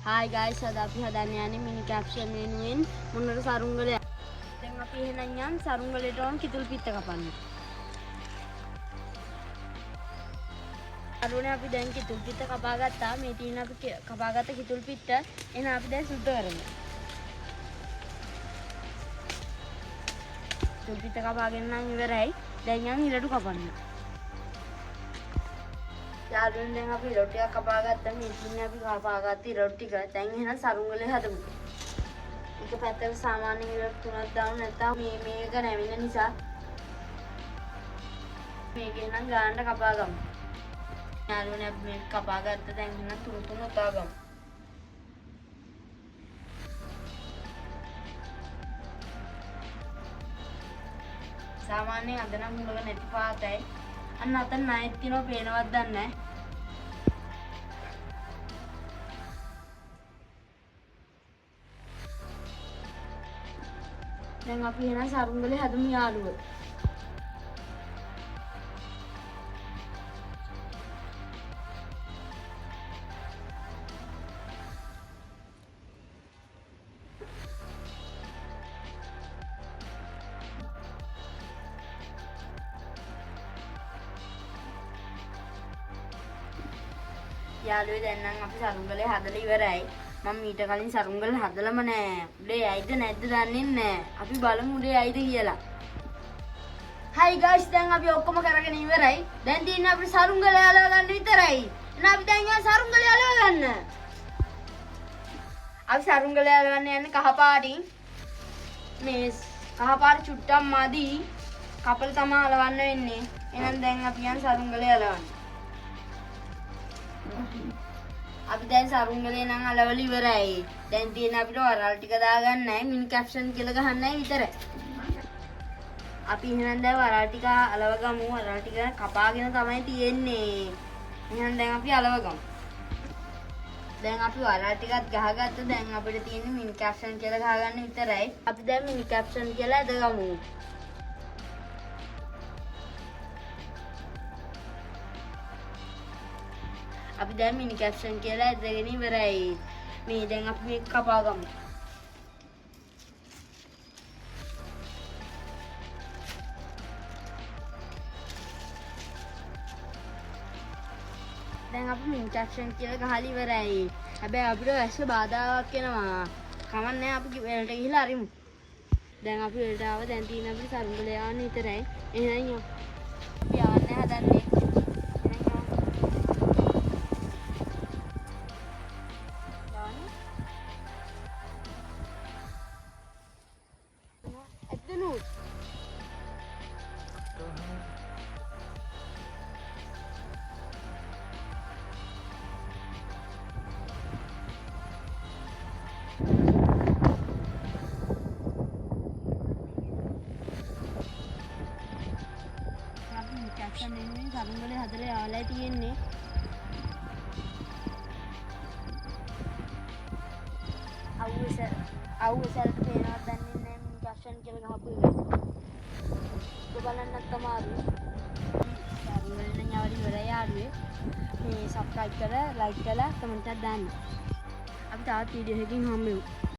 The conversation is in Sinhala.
Hi guys, අද අපි හදන්න යන්නේ මිනි කැප්ෂන් වෙනුවෙන් මොනතර සරුංගලය. දැන් අපි එහෙනම් යන් සරුංගලයට ඕන කිතුල් පිත්ත කපන්න. අරුණේ අපි දැන් කිතුල් පිත්ත කපා ගත්තා. මේ තියෙන අපි කපාගත්ත කිතුල් පිත්ත එහෙනම් අපි දැන් සුද්ධ කරමු. කිතුල් පිත්ත කපාගෙන නම් ඉවරයි. දැන් යන් ඉලඩු කපන්න. යාළුවනේ දැන් අපි ඉලඩු ටිකක් කපා ගත්තා. මේ තියෙන අපි කපාගත්ත ඉලඩු ටික දැන් එහෙනම් සරුංගලේ හදමු. එක පැත්තකට සාමාන්‍ය ඉලඩු තුනක් දාමු නැත්නම් මේක නැවෙන නිසා මේක එහෙනම් ගානට කපා ගමු. යාළුවනේ අපි මේක කපා ගත්තා. දැන් එහෙනම් තුන තුන උතා ගමු. සාමාන්‍යයෙන් අද නම් මුලක නැති පාතයි. අන්න අතන ණයෙක් තියෙනවා පේනවද දන්නේ නැහැ. දැන් අපි එහෙනම් සරුංගලේ හදමු යාළුවෝ. යාළුවෝ දැන් නම් අපි සරුංගලේ හදලා ඉවරයි. මම ඊට කලින් සරුංගල හදලම නෑ. උඩේ ඇයිද නැද්ද දන්නේ නෑ. අපි බලමු උඩේ ඇයිද කියලා. Hi guys, දැන් අපි ඔක්කොම කරගෙන ඉවරයි. දැන් තියෙන්නේ අපිට සරුංගලය අලව ගන්න විතරයි. එහෙනම් අපි දැන් යන්න සරුංගලය අලව ගන්න. අපි සරුංගලය අලවන්න යන්නේ කහපාටින්. මේ කහපාට චුට්ටක් මදි. කපල තමයි අලවන්න වෙන්නේ. එහෙනම් දැන් අපි යන්න සරුංගලය අලවන්න. අපි දැන් සරුංගලේ නම් අලවල ඉවරයි. දැන් තියෙන අපිට වරල් ටික දාගන්නයි මිනි කැප්ෂන් කියලා ගහන්නයි විතරයි. අපි එහෙනම් දැන් වරල් ටික අලව ගමු. වරල් ටික කපාගෙන තමයි තියෙන්නේ. එහෙනම් දැන් අපි අලව ගමු. දැන් අපි වරල් ටිකත් ගහගත්තා. දැන් අපිට තියෙන්නේ මිනි කැප්ෂන් කියලා ගහගන්න විතරයි. අපි දැන් මිනි කැප්ෂන් කියලා ඇදගමු. අපි දැන් මිනි කැප්ෂන් කියලා ඇදගෙන ඉවරයි. මේ දැන් අපි මේක කපා ගමු. දැන් අපි මිනි කැප්ෂන් කියලා ගහලා ඉවරයි. හැබැයි අපිට වැස්ස බාධාවක් එනවා. කමන්නේ අපි වෙලට ගිහිල්ලා අරිමු. දැන් අපි වෙලට ආව. දැන් තියෙන අපිට සරුංගලේ යවන්න විතරයි. එහෙනම් යමු. අපි යවන්න හදන්නේ. කැප්ෂන් වෙනුවෙන් සරුංගලේ හදලා යාවලා තියෙන්නේ. අවුසල්ට පේනවත් දන්නේ නැහැ මිනි කැප්ෂන් කියලා ගහපු එක. බලන්නත් අමාරුයි. සරුංගලේ නම් යාවලා ඉවරයි යාළුවේ. මේ සබ්ස්ක්‍රයිබ් කරලා ලයික් කරලා කමෙන්ට් එකක් දාන්න. අපි තවත් වීඩියෝ එකකින් හම්බෙමු.